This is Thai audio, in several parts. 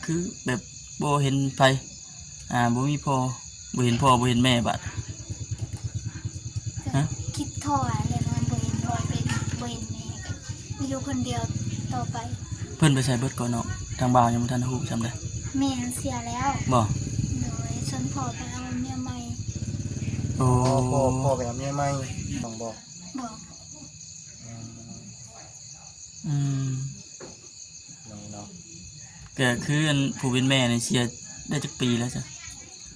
คือแบบบ่เห็นไผบ่มีพ่อบ่เห็นพ่อบ่เห็นแม่บัดฮะคิดถอยเลยมันบ่เห็นพ่อเป็นบ่เห็นแม่ก็อยู่คนเดียวต่อไปเพิ่นไปใส่เบิดก่อนเนาะทางบ่าวยังบ่ทันฮู้จำได้แม่เสียแล้วบ่โดยฉันพ่อไปเอาเมียใหม่โอ้พ่อไปเอาเมียใหม่ต้องบอกบอกอืมเนาะก็คืออันผู้เป็นแม่นี่เสียได้จักปีแล้วจ้ะ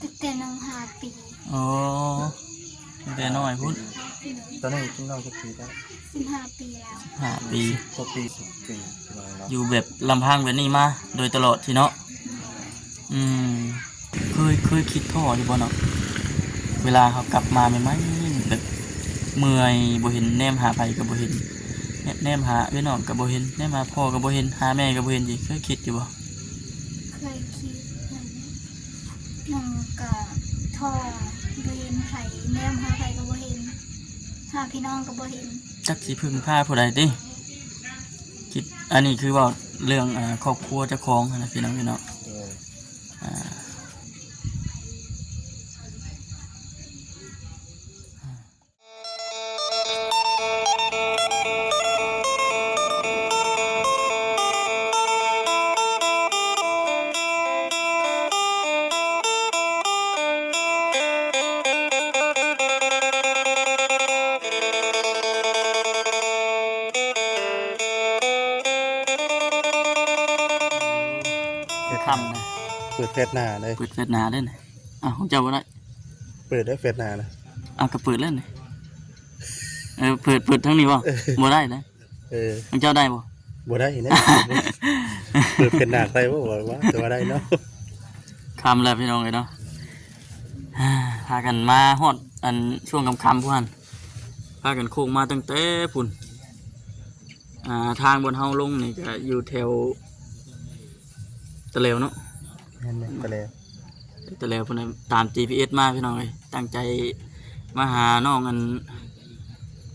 ตั้งแต่น้อง5 ปีอ๋อตั้งแต่น้อยพุ่นตอนนี้กินน้องจักปีแล้ว15 ปีแล้ว5 ปี10 ปี10 ปีเนาะอยู่แบบลำพังแบบนี้มาโดยตลอดทีเนาะอืมเคยคิดท้ออยู่บ่เนาะเวลาเขากลับมาใหม่ๆแบบเมื่อยบ่เห็นแนมหาไผก็บ่เห็นแนมหาพี่น้องก็บ่เห็นแนมหาพ่อก็บ่เห็นหาแม่ก็บ่เห็นอีกเคยคิดอยู่บ่เคยคิดน้องก็ท่อบ่เห็นไผแนมหาไผก็บ่เห็นหาพี่น้องก็บ่เห็นจักสิพึ่งพาผู้ใดติคิดอันนี้คือเว้าเรื่องครอบครัวเจ้าของนะพี่น้องเนาะคำนะเปิดเฟซหน้าเลยเปิดเฟซหน้าได้น่ะของเจ้าบ่ได้เปิดได้เฟซหน้านะก็เปิดเล่นนี่เปิดทั้งนี้บ่บ่ได้นะของเจ้าได้บ่ได้นะเปิดเฟซหน้าใครบ่ว่าแต่ว่าได้เนาะคำแล้วพี่น้องเอ้ยเนาะพากันมาฮอดอันช่วงค่ำๆพุ่นพากันโค้งมาตั้งแต่พุ่นทางบนเฮาลงนี่ก็อยู่แถวตะเลวเนาะตะเลวพุ่นตาม GPS มาพี่น้องเอ้ยตั้งใจมาหาน้องอัน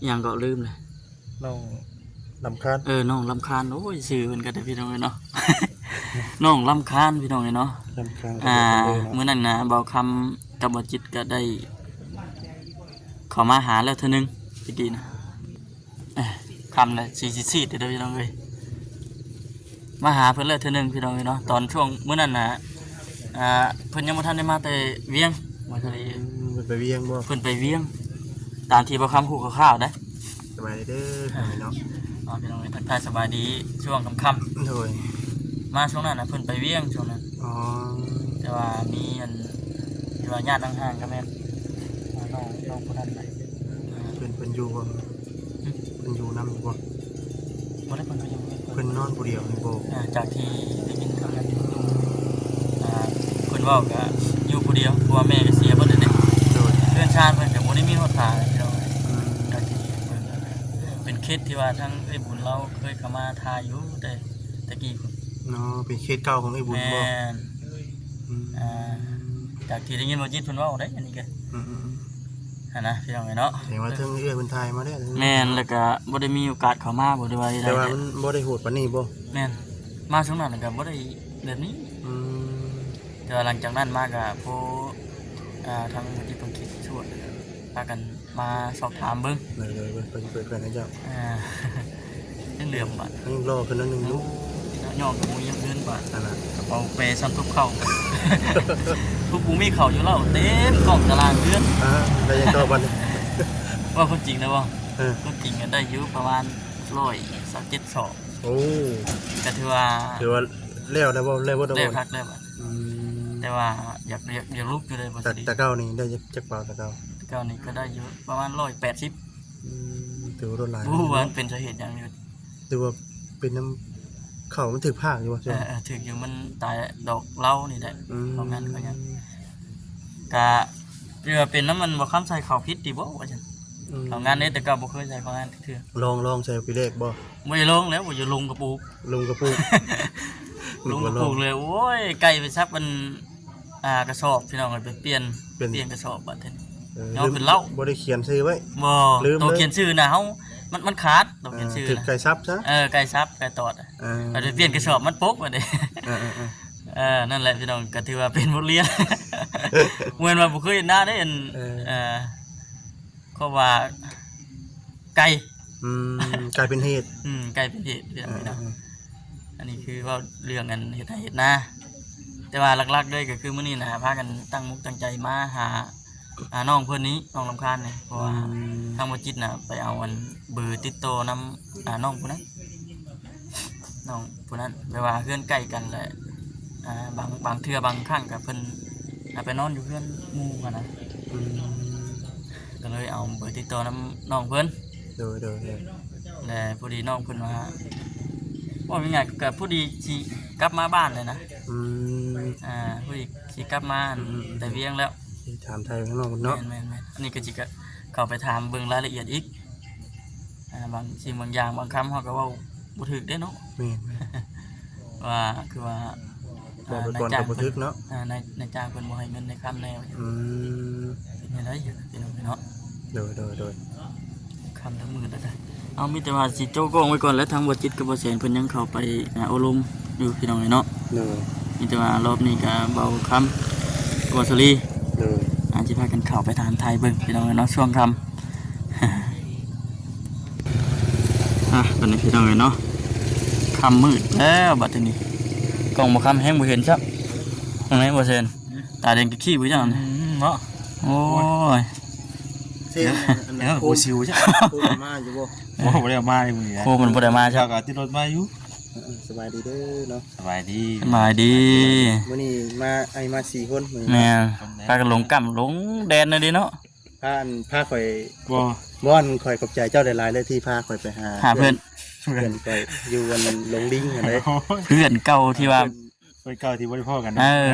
อย่างก็ลืมเลยน้องลำคาญน้องลำคาญโอ้ยชื่อเพิ่นก็ได้พี่น้องเอ้ยเนาะ น้องลำคาญพี่น้องเอ้ยเนาะลำคาญมื้อนั้นนะเบาคำกับบ่จิตก็ได้เข้ามาหาแล้วเทื่อนึงตะกี้นะคำละ44เด้อพี่น้องเอ้ยมาหาเพิ่นแล้วเทื่อนึงพี่น้องเอ้ยเนาะตอนช่วงมื้อนั้นน่ะเพิ่นยังบ่ทันได้มาแต่เวียงมาทะเลเพิ่นไปเวียงบ่เพิ่นไปเวียงตามที่บ่คำฮู้คร่าวๆได้สบายเด้อเนาะพี่น้องเอ้ยทักทายสบายดีช่วงค่ำๆโดยมาช่วงนั้นน่ะเพิ่นไปเวียงช่วงนั้นแต่ว่ามีอันที่ว่าญาติห่างๆก็แม่นน้องผู้นั้นน่ะเพิ่นอยู่บ่เพิ่นอยู่นำอยู่บ่บ่ได้เพิ่นไปอยู่เพิ่นนอนผู้เดียวนี่บ่จากที่ได้ยินคำนั้นเพิ่นเว้าก็อยู่ผู้เดียวเพราะว่าแม่ก็เสียเบิดแล้วเด้เพื่อนชาติเพิ่นก็บ่ได้มีฮอดทางพี่น้องจากที่เพิ่นเป็นเคสที่ว่าทั้งไอ้บุญเราเคยเข้ามาทาอยู่แต่ตะกี้เนาะเป็นเคสเก่าของไอ้บุญบ่แม่นจากที่ได้ยินบ่จิตเพิ่นเว้าได้อันนี้ก็นะพี่น้องเนาะแต่ว่าถึงเพิ่นทายมาได้แม่นแล้วก็บ่ได้มีโอกาสเข้ามาบ่ได้ว่าแต่ว่ามันบ่ได้โหดปานนี้บ่แม่นมาช่วงนั้นก็บ่ได้แบบนี้แต่ว่าหลังจากนั้นมาก็พอทางมูลที่เพิ่นคิดช่วยพากันมาสอบถามเบิ่งเลยเพิ่นเปิดให้เจ้ายังเหลื่อมบาดยังรอขึ้นนึงอยู่ย่อกับบ่ยังเงินบาดนั่นน่ะกระเป๋าเปซันทุบเข้าทุบบ่มีเข้าอยู่แล้วเต็มกล่องตารางเดือนได้ยังต่อบัดนี้ว่าคนจริงนะบ่คนจริงก็ได้อยู่ประมาณ127ศอกโอ้ก็ถือว่าแล้วได้บ่แล้วบ่ได้พักได้บ่แต่ว่าอยากลุกอยู่เลยบ่สิแต่เก้านี่ได้จักเปล่าแต่เก้านี่ก็ได้อยู่ประมาณ180ถือว่าโดนหลายว่าเป็นสาเหตุอย่างนี้ถือว่าเป็นน้ำเข่ามันถึกภาคอยู่ว่าถึกอยู่มันตายดอกเหล้านี่แหละเพราะงั้นก็ยังก็เรือเป็นน้ำมันบ่ค้ำใส่ข้าวพิษดีบ่ว่าจังทำงานนี้แต่ก็บ่เคยใส่ของงานเทื่อลองใส่ปีแรกบ่ได้ลงแล้วบ่จะลงกระปุกลงกระปุกเลยโอ้ยไก่ไปซับมันกระสอบพี่น้องไปเปลี่ยนกระสอบบัดเท่านี้เนาะเป็นเหล้าบ่ได้เขียนชื่อไว้บ่ตัวเขียนชื่อน่ะเฮามันขาดตัวเขียนชื่อถึกไก่ซับซะไก่ซับไก่ตอดไปเปลี่ยนกระสอบมันปกบัดนี้ นั่นแหละพี่น้องก็ถือว่าเป็นบทเรียน เหมือนว่าบ่เคยเห็นหน้าได้เห็นเขาว่าไก่ กลายเป็นเหตุ ไก่เป็นเหตุเรื่องนี้เนาะอันนี้คือว่าเรื่องกันเฮ็ดให้เฮ็ดนะแต่ว่าหลักๆเลยก็คือมื้อนี้นะพากันตั้งมุกตั้งใจมาหาน้องเพิ่นนี้น้องลำคาญนี่เพราะว่าทางบ่จิตน่ะไปเอาอันเบอร์ติดต่อนำน้องผู้นั้นน้องผู้นั้นแปลว่าเพื่อนใกล้กันแหละบางเทื่อบางครั้งก็เพิ่นไปนอนอยู่เพื่อนหมู่กันนะก็เลยเอาเบอร์ติดต่อนำน้องเพิ่นโดยและพอดีน้องเพิ่นว่าเป็นไงก็พอดีสิกลับมาบ้านเลยนะพอดีสิกลับมาแต่เวียงแล้วถามไทยข้างนอกเนาะแม่นอันนี้ก็สิก็เข้าไปถามเบิ่งรายละเอียดอีกบางสิ่งบางอย่างบางคำเขาก็เว้าบ่ถูกเด้เนาะแม่นว่าคือว่าบอกไปก่อนกับบ่ถูกเนาะในจ้างเพิ่นบ่ให้เงินในคำแนวเป็นจังได๋อยู่พี่น้องเนาะโดยคำทั้งมื้อแล้วจ้ะเอามีแต่ว่าสิโจกองไว้ก่อนแล้วทางบ่จิตกับบ่แสนเพิ่นยังเข้าไปอบรมอยู่พี่น้องเนาะมีแต่ว่ารอบนี้ก็เบาคำบ่สลีสิพากันเข้าไปถามไทยเบิ่งพี่น้องเนาะช่วงค่ำบัดนี้พี่น้องเนาะค่ำมืดแล้วบัดนี้กล้องบ่ค่ำแฮงบ่เห็นซับตรงไหนบ่แสนตาแดงขี้บ่จังเนาะโอ้ยเสียแล้วโคชิวจ้ะโคมาอยู่บ่บ่ได้มาเลยมื้อนี้โคมันบ่ได้มาเช้าก็ติดรถมาอยู่สบายดีเด้อเนาะสบายดีมื้อนี้มา4คนมื้อนี้แม่พากันลงกำลงแดนน่ะดิเนาะพาข่อยบ่อนข่อยขอบใจเจ้าหลายๆเลยที่พาข่อยไปหาเพื่อนไปอยู่กันลงลิงกันเลยเพื่อนเก่าที่ว่าเก่าที่บ่ได้พ้อกัน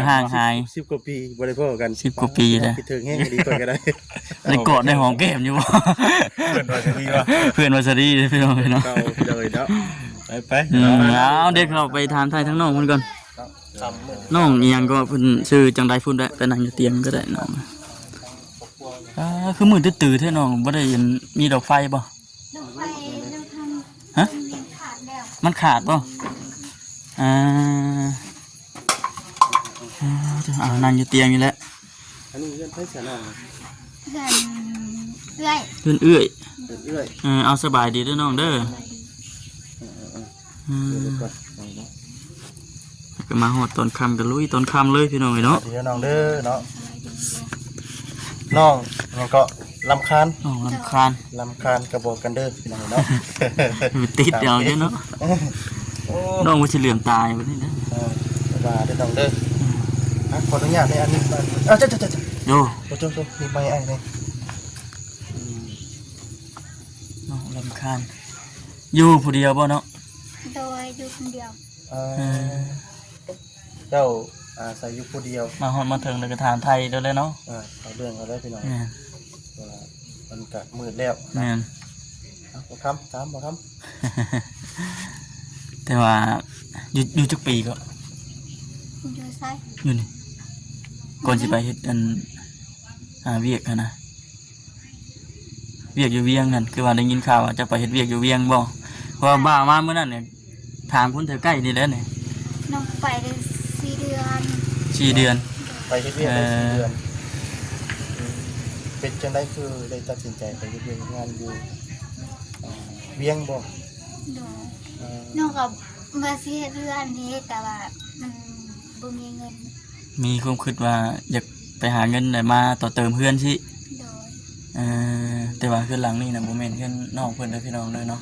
ห่างหาย10กว่าปีบ่ได้พ้อกัน10กว่าปีแล้วคิดถึงแฮงดีกว่าก็ได้ได้กอดได้หอมแก้มอยู่บ่เพื่อนว่าซะดีพี่น้องเนาะเก่าเลยเนาะไปเอาเด็กเราไปถามไทยทั้งน้องเพิ่นก่อนน้องอีหยังก็เพิ่นชื่อจังได๋พุ่นได้ไปนั่งอยู่เตียงก็ได้น้องคือมืดตื้อๆแท้น้องบ่ได้ยินมีดอกไฟบ่ดอกไฟเราทำฮะขาดแล้วมันขาดบ่นั่งอยู่เตียงนี่แหละอันนี้เพื่อนไผสนองเพื่อนเอื้อยเอาสบายดีเด้อน้องเด้อก็มาฮอดตอนค่ำกันลุยตอนค่ำเลยพี่น้องเนาะเดี๋ยวน้องเด้อเนาะน้องมันก็ลำคาญกระบอกกันเด้อพี่น้องเนาะติดเดียวเนาะน้องมันสิเหลื่อมตายบัดนี้นะว่าได้น้องเด้อขออนุญาตในอันนี้จ้ะโจนี่ไปไอ้นี่น้องลำคาญอยู่ผู้เดียวบ่เนาะโดยอยู่คนเดียวเจ้าใส่อยู่ผู้เดียวมาฮอดมาถึงแล้วก็ถามไทยเด้อเลยเนาะเอาเรื่องเอาได้พี่น้องมันก็มืดแล้วแม่นบ่คำถามบ่คำแต่ว่าอยู่จักปีก็อยู่ไสอยู่นี่ก่อนสิไปเฮ็ดเวียกนะเวียกอยู่เวียงนั่นคือว่าได้ยินข่าวว่าจะไปเฮ็ดเวียกอยู่เวียงบ่เพราะว่าบ้ามามื้อนั้นเนี่ยถามคนแถวใกล้นี่แหละนี่น้องไปได้4 เดือนไปเฮ็ดเวียกได้4 เดือนเป็นจังได๋คือได้ตัดสินใจไปเฮ็ดเวียกงานอยู่เวียงบ่น้องก็มาสิเฮ็ดเรือนนี้แต่ว่ามันบ่มีเงินมีความคิดว่าอยากไปหาเงินได้มาต่อเติมเพื่อนสิแต่ว่าเพื่อนหลังนี่นะโมเมนต์เพื่อนน้องเพื่อนได้พี่น้องเลยเนาะ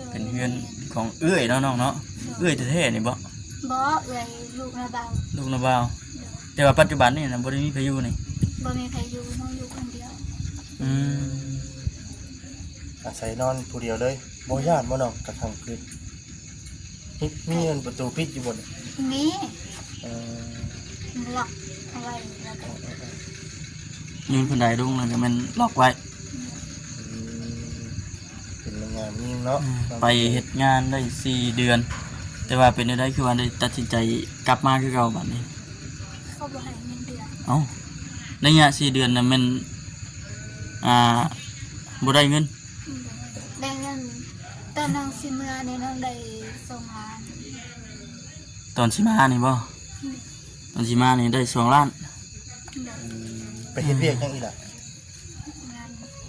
เป็นเพื่อนของเอื้อยน้องเนาะเอื้อยแท้ๆนี่บ่เอื้อยลูกนาบ่าวแต่ว่าปัจจุบันนี่นะบ่ได้มีใครอยู่นี่บ่มีใครอยู่น้องอยู่คนเดียวอาศัยนอนผู้เดียวเลยบ่ญาติบ่น้องกระทั่งคืนมีเงินประตูปิดอยู่บ่มีล็อกเอาไว้แล้วก็ยืนคนใดรุ่งแล้วก็มันล็อกไว้เป็นงานยิ่งเนาะไปเฮ็ดงานได้4 เดือนแต่ว่าเป็นได้คือว่าได้ตัดสินใจกลับมาคือเก่าบัดนี้เขาบ่ให้เงินเดือนในระยะ4 เดือนน่ะมันบ่ได้เงินตอนน้องสิมาเนี่ยน้องได้2 ล้านตอนสิมานี่บ่โ ตอนสิมานี่ได้2 ล้าน โดย ไปเฮ็ดเวียกยังอีกล่ะ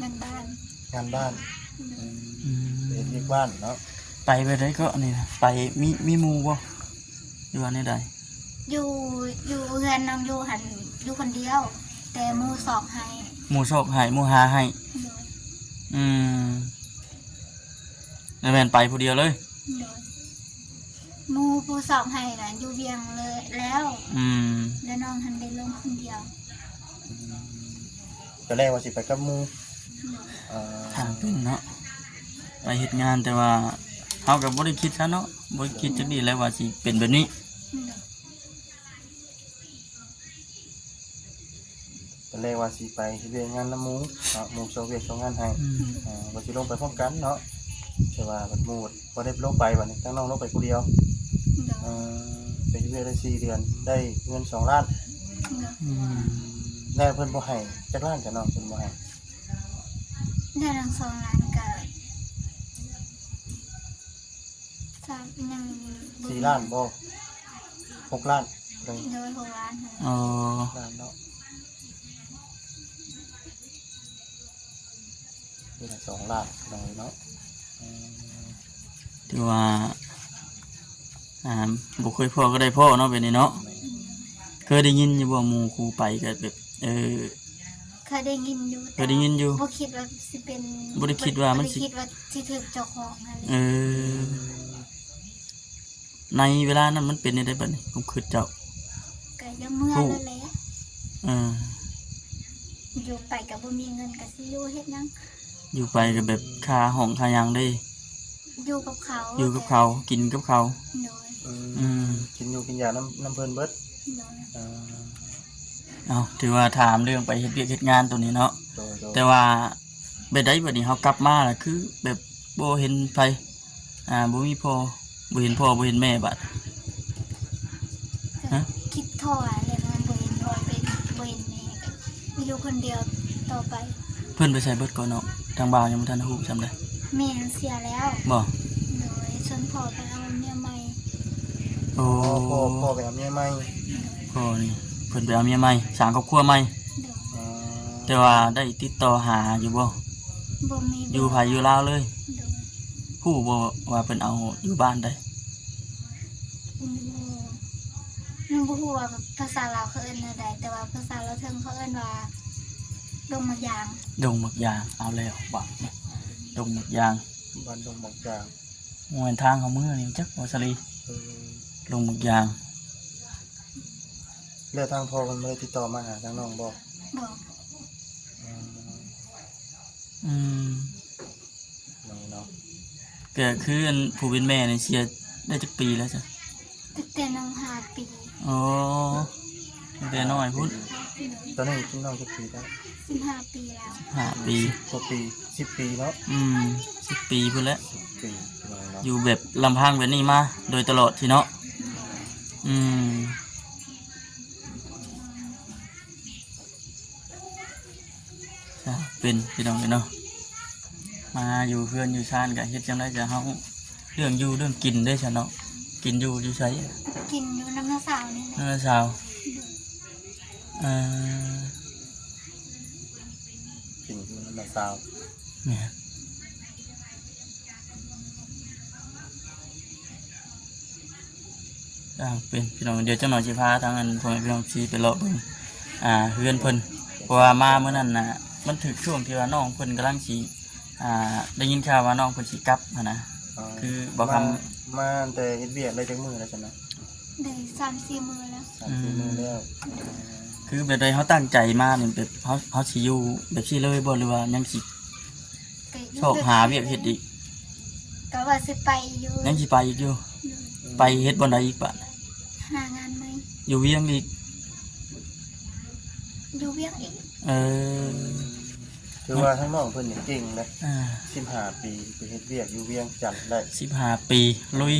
งานบ้าน งานบ้าน โดย ไปเฮ็ดเวียกบ้านเนาะ ไปได้ก็นี่นะไปมีหมู่บ่อยู่อันนี้ใด อยู่เรือนน้องอยู่หันอยู่คนเดียว แต่หมูสองให้ หมู่โชคให้หมู่หาให้ โดย อืมแล้วแม่นไปผู้เดียวเลย โดยหมูผู้สองให้น่ะอยู่เวียงเลยแล้ว อืม แล้วน้องหันได้ลงคนเดียว ตอนแรกว่าสิไปกับหมู่ ทางเป็นเนาะไปเฮ็ดงานแต่ว่าเฮาก็บ่ได้คิดซะเนาะบ่ได้คิดจักดีแล้วว่าสิเป็นแบบนี้ ตอนแรกว่าสิไปเฮ็ดเวียกงานน้ำหมู่เนาะหมู่ส่งเวียกส่งงานให้ อืม ว่าสิลงไปพร้อมกันเนาะแต่ว่าบัดหมู่บ่ได้ลงไปบัดนี้ทั้งน้องลงไปผู้เดียว โดย ไปเฮ็ดเวียกได้4 เดือนได้เงิน2 ล้าน อืม แล้วเพิ่นบ่ให้จักล้านจ้ะน้องเพิ่นบ่ให้ ได้ทั้งสองล้านกับสามยัง 4 ล้านบ่6 ล้านเลย โดย6 ล้านค่ะ อ๋อ ล้านเนาะนี่ละ2 ล้านน้อยเนาะ ถือว่าบ่เคยพ่อก็ได้พ่อเนาะแบบนี้เนาะเคยได้ยินอยู่บ่หมู่ครูไปก็แบบเคยได้ยินอยู่ เคยได้ยินอยู่ บ่คิดว่าสิเป็น บ่ได้คิดว่ามันสิ บ่ได้คิดว่าสิถึกเจ้าของอะไร ในเวลานั้นมันเป็นได้บัดนี้ผมคิดเจ้า ก็ยังเมื่อแล้วแหละ เออ อยู่ไปก็บ่มีเงินก็สิอยู่เฮ็ดหยัง อยู่ไปก็แบบค่าห้องค่าหยังได้ อยู่กับเขา อยู่กับเขากินกับเขา โดย อืม กินอยู่กินยาน้ำเพิ่นเบิด โดย เอาถือว่าถามเรื่องไปเฮ็ดเวียกเฮ็ดงานตัวนี้เนาะ โดย แต่ว่าไปได้บัดนี้เฮากลับมาล่ะคือแบบบ่เห็นไผบ่มีพ่อบ่เห็นพ่อบ่เห็นแม่บัด ก็คิดท้อเลยว่าบ่เห็นพ่อเป็นบ่เห็นแม่ก็อยู่คนเดียวต่อไป เพิ่นไปใส่เบิดก่อนเนาะทางบ่าวยังบ่ทันฮู้จำได้ แม่เสียแล้ว บ่ โดยชนพ่อไปเอาเมียใหม่ โอ้ พ่อไปเอาเมียใหม่ พ่อนี่เพิ่นไปเอาเมียใหม่สร้างครอบครัวใหม่ โดย แต่ว่าได้ติดต่อหาอยู่บ่ บ่มี อยู่ไผอยู่ลาวเลย โดย ฮู้บ่ว่าเพิ่นเอาอยู่บ้านได้ ยังบ่ฮู้ว่าภาษาลาวเขาเอิ้นว่าใดแต่ว่าภาษาลาวเทิงเขาเอิ้นว่าดงมะยาง ดงหมึกยางเอาแล้วบักนี่ดงหมึกยาง บ้านดงหมอกจาง มวยทางเขามือนี่จักบ่สลีดงหมึกยาง แล้วทางพ่อมันไม่ได้ติดต่อมาหาทางน้องบอก บอก อืม เนาะ ก็คืออันผู้เป็นแม่นี่เสียได้จักปีแล้วจ้ะ ตั้งแต่น้อง5 ปี อ๋อตั้งแต่น้อยพุ่น ตอนนี้ที่น้องจะปีได้ 15 ปีแล้ว 5 ปี 6 ปี10 ปีเนาะ 10 ปีพุ่นแล้ว ปีเนาะ อยู่แบบลำพังแบบนี้มาโดยตลอดทีเนาะอืมจ้ะเป็นพี่น้องเนาะมาอยู่เพื่อนอยู่ชานกับเฮ็ดจังไดจะเฮาเรื่องอยู่เรื่องกินได้ซะเนาะกินอยู่ใช้ กินอยู่น้ำน้าสาวนี่แหละ นั่นสาวเออ กินมันมาสาว เนี่ยเป็นพี่น้องเดี๋ยวจังหน่อยสิพาทางอันพ่อแม่พี่น้องสิไปเลาะเบิ่งเฮือนเพิ่นเพราะว่ามาเมื่อนั้นน่ะมันถึกช่วงที่ว่าน้องเพิ่นกำลังสิได้ยินข่าวว่าน้องเพิ่นสิกลับหั้นนะคือบ่คำ มาแต่เฮ็ดเวียกได้จังมื้อแล้วจ้ะเนาะ ได้3-4 มื้อแล้ว 3-4 มื้อแล้ว คือแบบใดเขาตั้งใจมาเนี่ยแบบเขาสิอยู่แบบสิเลยบ่หรือว่ายังสิ ก็ยู่ ชอบหาเวียกเฮ็ดอีก ก็ว่าสิไปอยู่ ยังสิไปอีกอยู่ไปเฮ็ดบ่ได้อีกปะ หางานไหม อยู่เวียงอีก อยู่เวียงอีก เออ คือว่าทั้งน้องเพิ่นนี่เก่งนะ อ่า 15 ปีไปเฮ็ดเวียกอยู่เวียงจันทน์ได้ 15 ปีลุย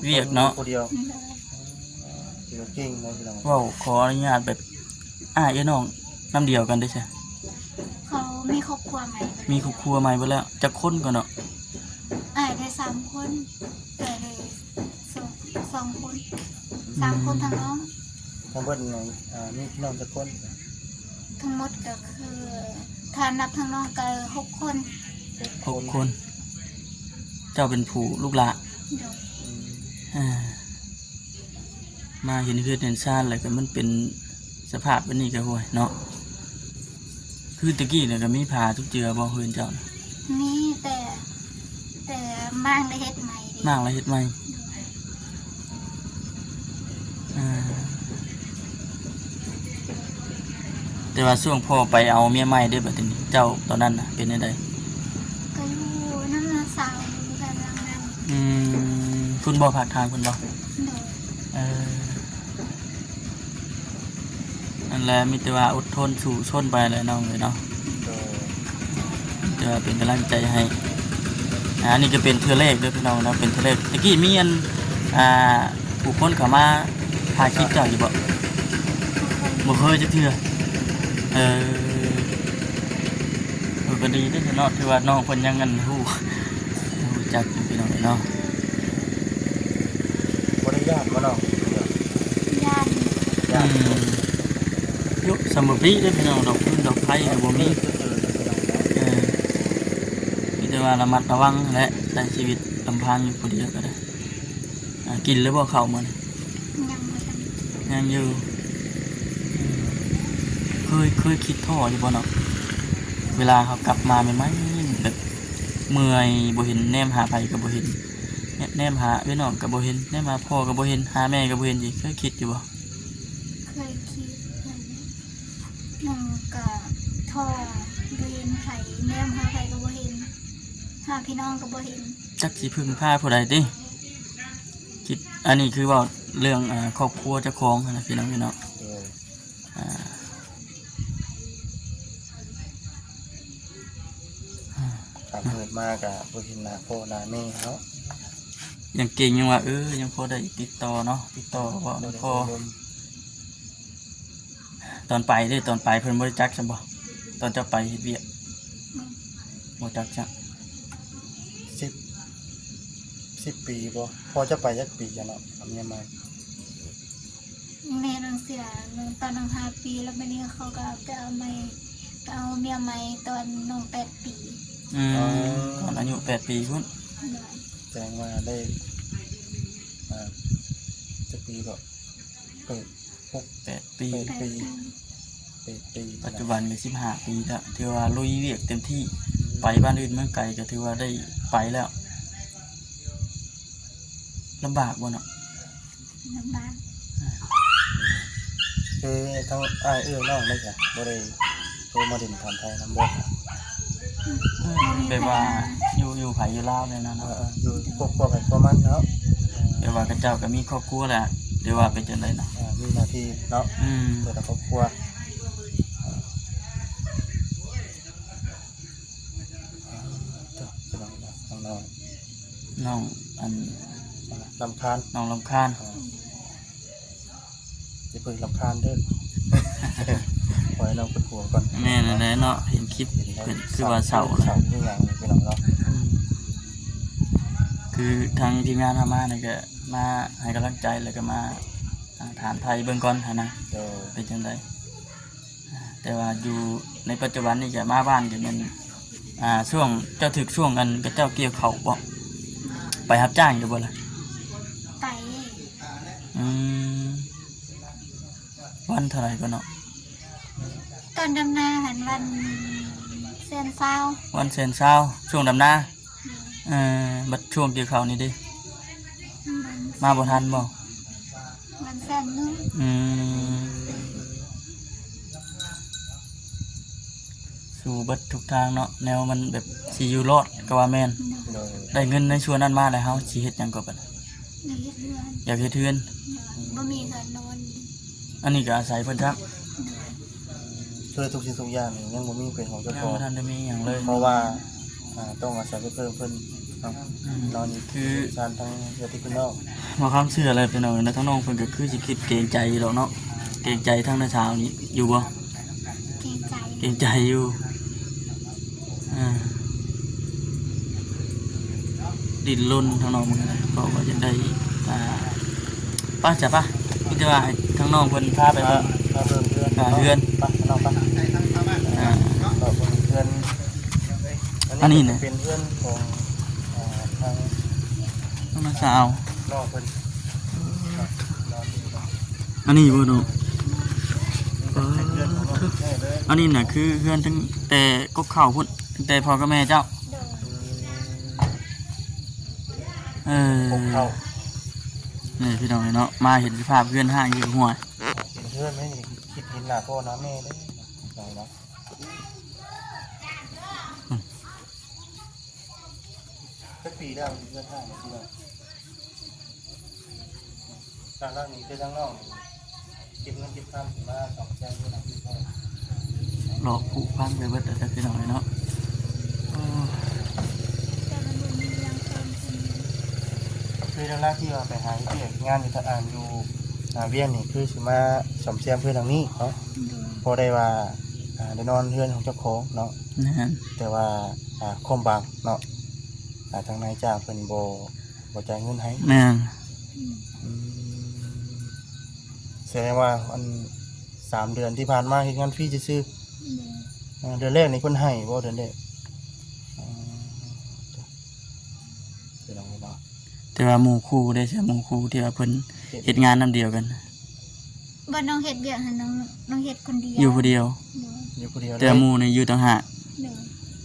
เวียกเนาะ ผู้เดียว เลย คือว่าเก่งนะพี่น้อง เว้าขออนุญาตแบบเอ้ยน้องน้ำเดียวกันได้ใช่ เขามีครอบครัวใหม่ มีครอบครัวใหม่เบิดแล้วจักคนก่อนเนาะ ได้3 คนได้2 คน 3 คนทางน้อง ทั้งเบิดมีพี่น้องจักคน ทั้งหมดก็คือถ้านับทั้งน้องก็6 คน 6 คน เจ้าเป็นผู้ลูกหลาน โดย มาเห็นเฮือนเห็นซ่านอะไรก็มันเป็นสภาพแบบนี้ก็ห่วยเนาะคือตะกี้เนี่ยก็มีผ้าทุกเจือบ่เฮือนเจ้าน่ะ มีแต่มางได้เฮ็ดใหม่ดิ มากแล้วเฮ็ดใหม่แต่ว่าช่วงพ่อไปเอาเมียใหม่ได้บัดนี้เจ้าตอนนั้นน่ะเป็นจังได ก็อยู่น้ำนาสาวอยู่กันหลังนั้น คุณบ่ภาคทางคุณบ่ โดย นั่นแหละมีแต่ว่าอดทนสู้ชนไปเลยน้องเลยเนาะ โดย จะเป็นกำลังใจให้อันนี้ก็เป็นเทือเลขด้วยพี่น้องเนาะเป็นเทือเลขตะกี้มีผู้คนเข้ามาพาคลิปเจ้าอยู่บ่เคยจะเทื่อก็ดีด้วยเนาะที่ว่าน้องเพิ่นยังเงินรู้จักอยู่พี่น้องเนาะ บ่ได้ญาติบ่น้องเดี๋ยว ย่าน ญาติ ยุสมบูรณ์ด้วยพี่น้องดอกพื้นดอกไผ่ก็บ่มีมีแต่ว่าระมัดระวังและใช้ชีวิตลำพังอยู่คนเดียวก็ได้กินหรือบ่เข้ามื้อนี้ ยังบ่ทัน ยังอยู่เคยคิดท้ออยู่บ่เนาะเวลาเขากลับมาใหม่ๆแบบเมื่อยบ่เห็นแนมหาไผก็บ่เห็นแนมหาพี่น้องก็บ่เห็นแนมหาพ่อก็บ่เห็นหาแม่ก็บ่เห็นอีกเคยคิดอยู่บ่ เคยคิดอย่างนี้น้องก็ท่อบ่เห็นไผแนมหาไผก็บ่เห็นหาพี่น้องก็บ่เห็น จักสิพึ่งพาผู้ใดติคิดอันนี้คือเว้าเรื่องครอบครัวเจ้าของนะพี่น้องโดยครับเกิดมาก็บ่เห็นหน้าพ่อหน้าแม่เนาะ ยังเก่งยังว่ายังพอได้ติดต่อเนาะติดต่อเว้า บ่ ได้ ได้ พอ ลม ตอนไปเด้ตอนไปเพิ่นบ่ได้จักซั่นบ่ตอนจะไปเฮ็ดเวียกบ่จักจัง 10ปีบ่พอจะไปจักปีจ้ะเนาะทำยังไง แม่น้องเสียตอนน้อง5 ปีแล้วบัดนี้เขาก็ไปเอาเมียใหม่ตอนน้อง8 ปี ตอนอายุ8 ปีพุ่น โดย แจ้งว่าได้จักปีก็เปิด 8 ปี 8 ปี ปี ปัจจุบันก็15 ปีแล้วถือว่าลุยเวียกเต็มที่ไปบ้านอื่นเมืองไกลก็ถือว่าได้ไปแล้วลำบากบ่เนาะ ลำบาก คือทั้งอ้ายน้องได้จ้ะบ่ได้โทรมาดินถามไทยนำบ่ แบบว่าอยู่ไผอยู่ลาวเนี่ยนะเนาะ อยู่ครอบครัวไปประมาณเนาะ แบบว่าเขาเจ้าก็มีครอบครัวแหละหรือว่าเป็นจังไดเนาะ มีหน้าที่เนาะแต่ละครอบครัวน้อง น้องอัน ลำคาญ น้องลำคาญ จะเปิดลำคาญเด้อปล่อยเราเป็นหัวก่อน แม่นั่นแหละเนาะเห็นคลิปเพิ่นคือว่าเศร้าแหละ เสาที่อย่างเป็นน้องเนาะ คือทางทีมงานทำมาเนี่ยก็มาให้กำลังใจแล้วก็มาถามไทยเบื้องก่อนหั้นนะ เดี๋ยว เป็นจังไดแต่ว่าอยู่ในปัจจุบันนี่ก็มาบ้านก็เป็นช่วงเจ้าถึกช่วงกันก็เจ้าเกี่ยวเขาบ่ไปรับจ้างอยู่บ่ล่ะ ไป อืมวันเท่าไหร่ก็เนาะ ตอนดำนาหันวันเส้นเศร้า วันเซนเช้าช่วงดำนาบัดช่วงเกี่ยวเขานี่ดิมาบ่ทันบ่ วันเส้นนึง สู่เบัดทุกทางเนาะแนวมันแบบสิอยู่รอดก็ว่าแม่น เดี๋ยว ได้เงินในช่วงนั้นมาแล้วเฮาสิเฮ็ดหยังก็บัด ในเฮ็ดเรือน อยากเฮ็ดเทือน บ่มีเงินนอน อันนี้ก็อาศัยเพิ่นครับ ช่วยทุกสิ่งทุกอย่างนี่ยังบ่มีเป็นของเจ้า ยัง ของ บ่ทันได้มีหยังเลย เพราะว่าต้องอาศัยเพิ่มเพิ่นเนาะนอน คือ ชานทั้งญาติพี่น้อง มาความเชื่ออะไรเป็นเอานะทั้งน้องเพิ่นก็คือสิคิดเกรงใจอยู่ดอกเนาะเกรงใจทั้งในเช้านี้อยู่บ่ เกรงใจ เกรงใจอยู่ดิ้นรนทั้งน้องมันก็ได้เพราะว่าอยากได้ป้าจ้ะป้ากิน ที่ว่าให้ทั้งน้องเพิ่นพาไปเบิ่ง มาเบิ่งเพื่อน เพื่อน ไปน้องไป อ่า เราเบิ่งเพื่อน อันนี้น่ะ เป็นเพื่อนของทาง น้องสาว น้องเพิ่น อันนี้บ่เนาะ เป็นเพื่อนของน้องแม่เลย อันนี้น่ะคือเพื่อนตั้งแต่กบข้าวพุ่นตั้งแต่พ่อกับแม่เจ้า เออ ผมเข้า นี่พี่น้องเนาะมาเห็นสภาพเพื่อนห้างอยู่หัว เป็นเพื่อนไม่มีคิดเห็นหน้าพ่อหน้าแม่เลยใจเนาะสักปีได้เพื่อนห้างที่เราทางด้านนี้คือทางนอกเก็บเงินเก็บข้ามถึงมาสองแสนด้วยนะพี่พ่อ หลอกผู้พังไปเบิดแต่พี่น้องเนาะโอ้ แต่มันบ่มียังเติมขึ้น คือทางแรกที่เราไปหาที่งานอยู่ทางอยู่เวียนนี่คือสิมาสมเสียมเพื่อนทางนี้เนาะพอได้ว่าได้นอนเพื่อนของเจ้าของเนาะ นะฮะ แต่ว่าคมบางเนาะทางนายจ้างเป็นบ่จ่ายเงินให้ แม่น แสดงว่ามัน3 เดือนที่ผ่านมาเฮ็ดงานฟรีซื่อเดือนแรกนี่เพิ่นให้บ่เดือนแรกเป็นจังได๋เนาะ แต่ว่าหมู่คู่ได้ใช่หมู่คู่ที่ว่าเพิ่นเฮ็ดงานนำเดียวกัน บ่น้องเฮ็ดเวียกให้น้องเฮ็ดคนเดียว อยู่ผู้เดียว อยู่ผู้เดียว แต่หมู่นี่อยู่ต่างหาก เด้อ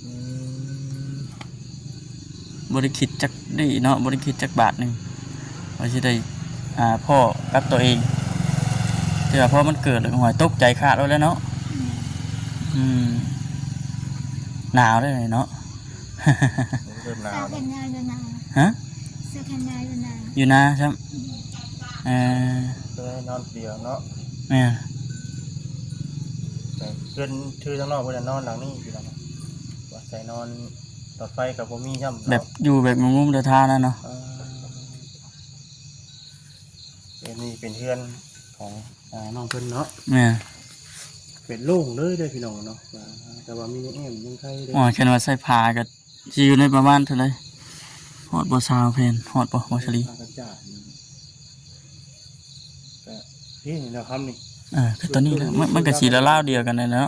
อืม บ่ได้คิดจักได้เนาะบ่ได้คิดจักบาทหนึงว่าสิได้พ่อกับตัวเองแต่ว่าพอมันเกิดแล้วก็หวยตกใจขาดแล้วเนาะอืมหนาวได้เลยเนาะ เริ่มหนา เสื้อ ว แข แล้ว นยาวอยู่นา ฮะ เสื้อแขนยาวอยู่นา อยู่นะใช่ไหมเออ ก็เลยนอนผู้เดียวเนาะ แม่ แต่เพื่อนชื่อทางนอกเพิ่นนะนอนหลังนี้อยู่แล้วเนาะว่าใส่นอนหลอดไฟกับบ่มีย่ำ แบบอยู่แบบงุ้มๆเดือดทานะเนาะ นี่เป็นเพื่อนของน้องเพิ่นเนาะ แม่ เป็นโล่งเลยได้อพี่น้องเนาะแต่ว่ามีแอมยังไข่ได้ อ๋อแค่ว่าใส่ผ้าก็สิอยู่ในประมาณเท่าไหร่ฮอดบ่ซาวเพนฮอดบ่บ่ชลี ทางกระจาดก็พี่นี่นะครับนี่ คือตอนนี้แหละมันก็สีละลาวเดียวกันเลยแล้ว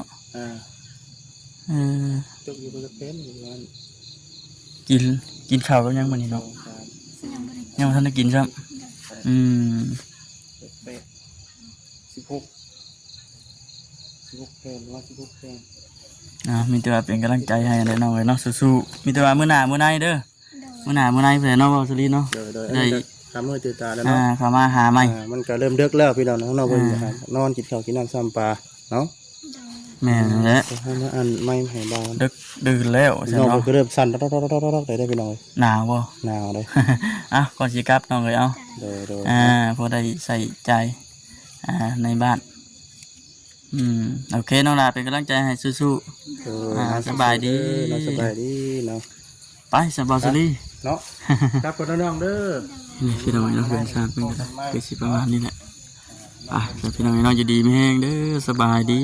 เออ จกอยู่บนเป็นอยู่วัน กินข้าวกับยังมื้อนี้ สอ เนาะ งสาม ยังบ่ได้ ยังบ่ทันได้กินซ้ำเป๊ะ16แผ่นว่า16แผ่น มีแต่ว่าเป็นกำลังใจให้ได้น้องเอ้ยเนาะสู้ๆมีแต่ว่ามื้อหน้ามื้อในเด้อมื้อหน้ามื้อในเพิ่นเนาะบ่ชลีเนาะ เดี๋ยว ได้ ทำมือตื่นตาแล้วเนาะ เข้ามาหาใหม่ มันก็เริ่มดึกแล้วพี่น้องเนาะเราไปนอนกินข้าวกินน้ำซ้ำปลาเนาะ แม่นั่นแหละ ให้มาอันไม่ให้บาง ดึกดื่นแล้วใช่ น้อง เนาะ ก็เริ่มสั่นตอกๆๆๆได้พี่น้อง หนาวบ่ หนาวเลย ก่อนสิกลับน้องเอ้ยเอา โดย พอได้ใส่ใจในบ้านโอเคน้องลาเป็นกำลังใจให้สู้ สบายดี เราสบายดีเนาะ ๆไปสบายสลี เนาะครับกับน้องๆเด้อ นี่พี่น้องเพื่อนชาติเป็นก็ได้คือสิประมาณนี้แหละแต่พี่น้องน้องจะดีไม่แห้งเด้อสบายดี